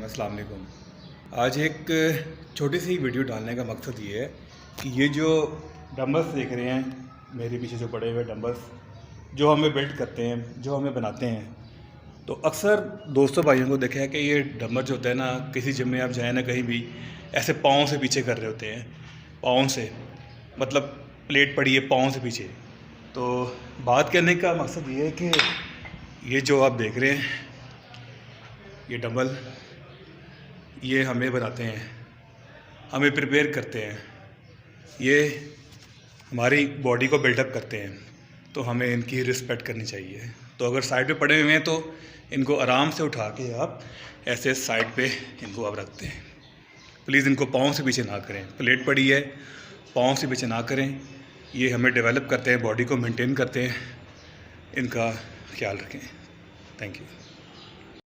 अस्सलाम वालेकुम। आज एक छोटी सी वीडियो डालने का मकसद ये है कि ये जो डंबल्स देख रहे हैं मेरे पीछे जो पड़े हुए डंबल्स जो हमें बिल्ड करते हैं, जो हमें बनाते हैं, तो अक्सर दोस्तों भाइयों को देखा है कि ये डंबल जो होते हैं ना, किसी जिम में आप जाएँ ना, कहीं भी ऐसे पाँव से पीछे कर रहे होते हैं, पाँव से मतलब प्लेट पड़ी है पाँव से पीछे। तो बात करने का मकसद ये है कि ये जो आप देख रहे हैं ये डंबल, ये हमें बनाते हैं, हमें प्रिपेयर करते हैं, ये हमारी बॉडी को बिल्डअप करते हैं, तो हमें इनकी रिस्पेक्ट करनी चाहिए। तो अगर साइड पे पड़े हुए हैं तो इनको आराम से उठा के आप ऐसे साइड पे इनको आप रखते हैं। प्लीज़ इनको पाँव से पीछे ना करें, प्लेट पड़ी है पाँव से पीछे ना करें। ये हमें डेवलप करते हैं, बॉडी को मेंटेन करते हैं, इनका ख्याल रखें। Thank you.